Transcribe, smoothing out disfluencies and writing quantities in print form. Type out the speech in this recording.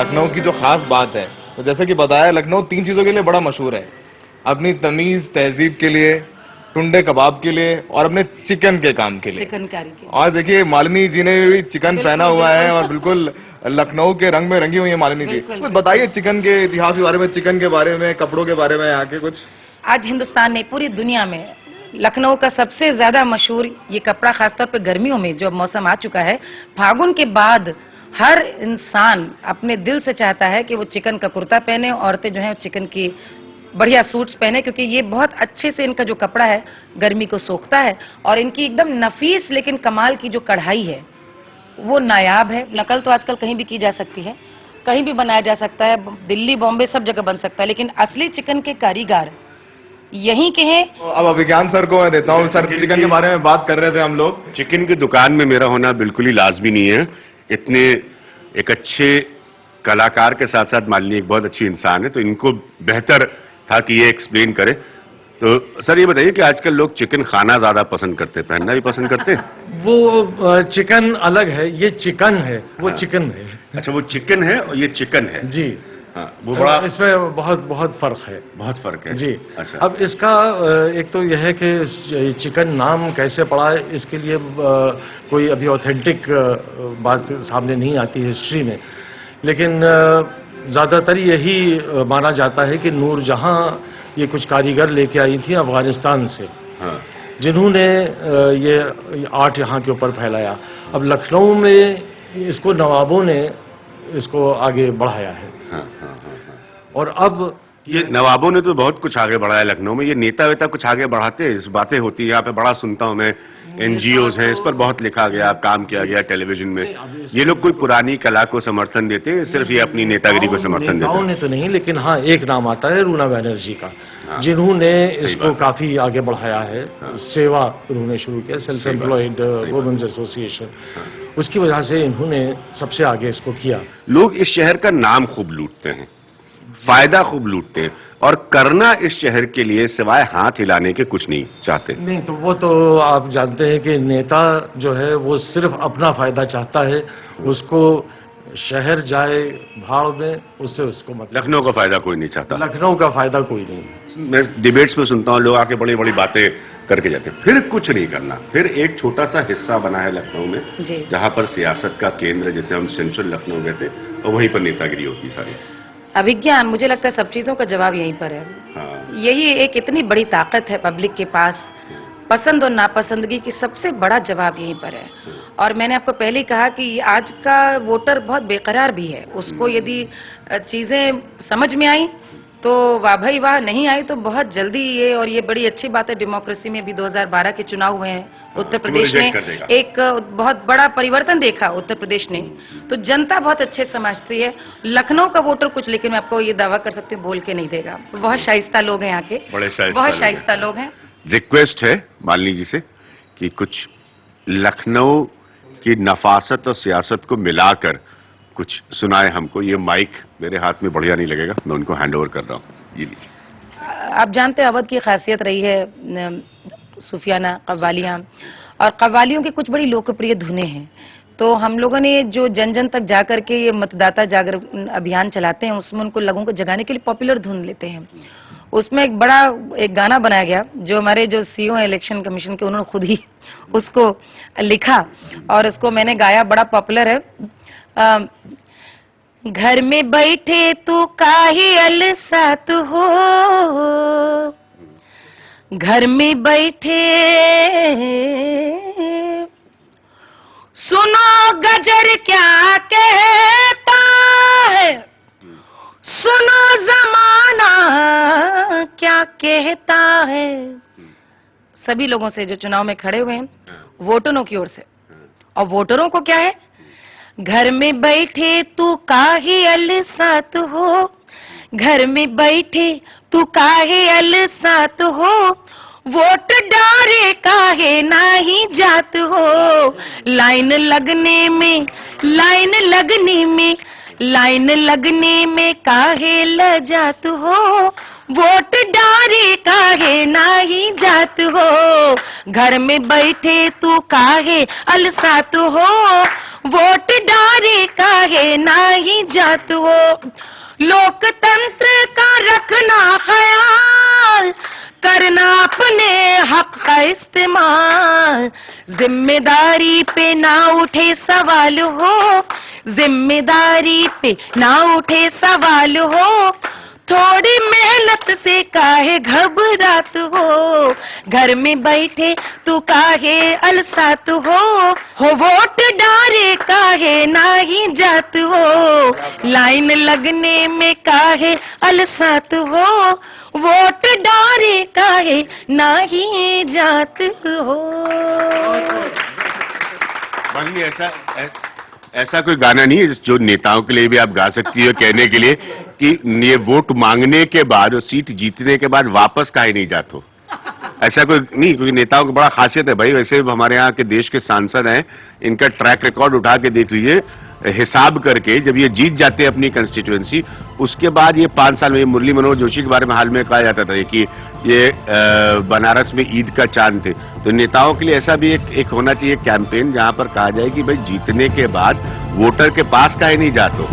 लखनऊ की जो खास बात है, तो जैसे कि बताया, लखनऊ 3 चीजों के लिए बड़ा मशहूर है। अपनी तमीज तहजीब के लिए, टुंडे कबाब के लिए और अपने चिकन के काम के लिए, चिकनकारी के। और देखिए मालिनी जी ने भी चिकन पहना हुआ है और बिल्कुल लखनऊ के रंग में रंगी हुई है मालिनी जी। कुछ बताइए चिकन के इतिहास के बारे में, चिकन के बारे में, कपड़ों के बारे में यहाँ के कुछ। आज हिंदुस्तान ने, पूरी दुनिया में लखनऊ का सबसे ज्यादा मशहूर ये कपड़ा, खासतौर पे गर्मियों में जो मौसम आ चुका है, फागुन के बाद हर इंसान अपने दिल से चाहता है कि वो चिकन का कुर्ता पहने, औरतें जो है चिकन की बढ़िया सूट्स पहने, क्योंकि ये बहुत अच्छे से इनका जो कपड़ा है गर्मी को सोखता है, और इनकी एकदम नफीस लेकिन कमाल की जो कढ़ाई है वो नायाब है। नकल तो आजकल कहीं भी की जा सकती है, कहीं भी बनाया जा सकता है, दिल्ली बॉम्बे सब जगह बन सकता है, लेकिन असली चिकन के कारीगर यहीं के हैं। अब अभिज्ञान सर को मैं देता हूँ। सर, चिकन के बारे में बात कर रहे थे हम लोग। चिकन की दुकान में मेरा होना बिल्कुल ही लाजमी नहीं है। इतने एक अच्छे कलाकार के साथ साथ मालिनी एक बहुत अच्छी इंसान है, तो इनको बेहतर था कि ये एक्सप्लेन करे। तो सर ये बताइए कि आजकल लोग चिकन खाना ज्यादा पसंद करते हैं, पहनना भी पसंद करते हैं? वो चिकन अलग है, ये चिकन है, वो चिकन है। अच्छा, वो चिकन है और ये चिकन है जी। हाँ, वो बड़ा, इसमें बहुत फर्क है। बहुत फर्क है जी। अच्छा। अब इसका एक तो यह है कि चिकन नाम कैसे पड़ा है, इसके लिए कोई अभी ऑथेंटिक बात सामने नहीं आती हिस्ट्री में, लेकिन ज्यादातर यही माना जाता है कि नूरजहां ये कुछ कारीगर लेके आई थी अफगानिस्तान से, हाँ। जिन्होंने ये आर्ट यहाँ के ऊपर फैलाया। अब लखनऊ में इसको नवाबों ने इसको आगे बढ़ाया है। हाँ, हाँ, हाँ, हाँ। और अब ये नवाबों ने तो बहुत कुछ आगे बढ़ाया लखनऊ में। ये नेता वेता कुछ आगे बढ़ाते हैं, इस बातें होती है यहाँ पे, बड़ा सुनता हूँ मैं। एनजीओ हैं, इस पर बहुत लिखा गया, काम किया गया टेलीविजन में। ये लोग कोई पुरानी कला को समर्थन देते हैं, सिर्फ ये अपनी नेतागिरी को समर्थन देते हैं? ने तो नहीं, लेकिन हाँ एक नाम आता है रूना बैनर्जी का, हाँ, जिन्होंने इसको काफी आगे बढ़ाया है। हाँ, सेवा उन्होंने शुरू किया, सेल्फ एम्प्लॉयड वुमेन्स एसोसिएशन, उसकी वजह से इन्होंने सबसे आगे इसको किया। लोग इस शहर का नाम खूब लूटते हैं, फायदा खूब लूटते हैं, और करना इस शहर के लिए सिवाय हाथ हिलाने के कुछ नहीं चाहते। नहीं, तो वो तो आप जानते हैं कि नेता जो है वो सिर्फ अपना फायदा चाहता है, उसको शहर जाए भाड़ में, उससे उसको मतलब। लखनऊ का फायदा कोई नहीं चाहता, लखनऊ का फायदा कोई नहीं। मैं डिबेट्स में सुनता हूँ लोग आके बड़ी बड़ी बातें करके जाते हैं, फिर कुछ नहीं करना। फिर एक छोटा सा हिस्सा बना है लखनऊ में जहां पर सियासत का केंद्र, जैसे हम सेंट्रल लखनऊ गए थे, और वहीं पर नेतागिरी होती सारी। अभिज्ञान, मुझे लगता है सब चीजों का जवाब यहीं पर है। हाँ। यही एक इतनी बड़ी ताकत है पब्लिक के पास, पसंद और नापसंदगी की सबसे बड़ा जवाब यहीं पर है। और मैंने आपको पहले ही कहा कि आज का वोटर बहुत बेकरार भी है, उसको यदि चीजें समझ में आई तो वाह भाई वाह, नहीं आई तो बहुत जल्दी ये, और ये बड़ी अच्छी बात है डेमोक्रेसी में भी। 2012 के चुनाव हुए हैं, उत्तर प्रदेश ने एक बहुत बड़ा परिवर्तन देखा, उत्तर प्रदेश ने, तो जनता बहुत अच्छे समझती है। लखनऊ का वोटर कुछ, लेकिन मैं आपको ये दावा कर सकती हूँ, बोल के नहीं देगा। बहुत शाइस्ता लोग हैं यहाँ के, बहुत शाइस्ता लोग हैं। रिक्वेस्ट है मालिनी जी से कि कुछ लखनऊ की नफासत और सियासत को मिलाकर कुछ सुनाए हमको। ये माइक मेरे हाथ में बढ़िया नहीं लगेगा, मैं उनको हैंड ओवर कर रहा हूँ। ये लीजिए। आप जानते हैं अवध की खासियत रही है सूफियाना कव्वालियाँ, और कव्वालियों की कुछ बड़ी लोकप्रिय धुनें हैं। तो हम लोगों ने जो जन जन तक जाकर के ये मतदाता जागरण अभियान चलाते हैं, उसमें उनको लोगों को जगाने के लिए पॉपुलर धुन लेते हैं। उसमें एक गाना बनाया गया जो हमारे जो सीईओ है इलेक्शन कमीशन के, उन्होंने खुद ही उसको लिखा और उसको मैंने गाया, बड़ा पॉपुलर है। घर में बैठे तू काहे अलसात हो, घर में बैठे सुनो गजर क्या कहता है, सुनो जमाना क्या कहता है। सभी लोगों से जो चुनाव में खड़े हुए हैं, वोटरों की ओर से, और वोटरों को क्या है, घर में बैठे तू काहे अलसात हो, घर में बैठे तू काहे अलसात हो, वोट डारे काहे नहीं जात हो, लाइन लगने में लाइन लगने में काहे लजात हो, वोट डारे काहे नहीं जात हो, घर में बैठे तू काहे अलसात हो, वोट डारे काहे नाही जात हो, लोकतंत्र का रखना ख्याल, करना अपने हक का इस्तेमाल, जिम्मेदारी पे ना उठे सवाल हो, जिम्मेदारी पे ना उठे सवाल हो, थोड़ी मेहनत से काहे घबरात हो, घर में बैठे तू काहे अलसात हो, वोट डारे काहे नाही जात हो, लाइन लगने में काहे अलसात हो, वोट डारे काहे नाही जात हो। माननीय ऐसा कोई गाना नहीं है जो नेताओं के लिए भी आप गा सकती हो कहने के लिए कि ये वोट मांगने के बाद और सीट जीतने के बाद वापस काहे नहीं जाते हो, ऐसा कोई नहीं, क्योंकि नेताओं की बड़ा खासियत है भाई। वैसे हमारे यहाँ के देश के सांसद हैं, इनका ट्रैक रिकॉर्ड उठा के देख लीजिए, हिसाब करके जब ये जीत जाते हैं अपनी कंस्टिट्यूएंसी, उसके बाद ये 5 साल में, मुरली मनोहर जोशी के बारे में हाल में कहा जाता था कि ये बनारस में ईद का चांद थे। तो नेताओं के लिए ऐसा भी एक होना चाहिए कैंपेन जहां पर कहा जाए कि भाई जीतने के बाद वोटर के पास काहे नहीं जाते हो,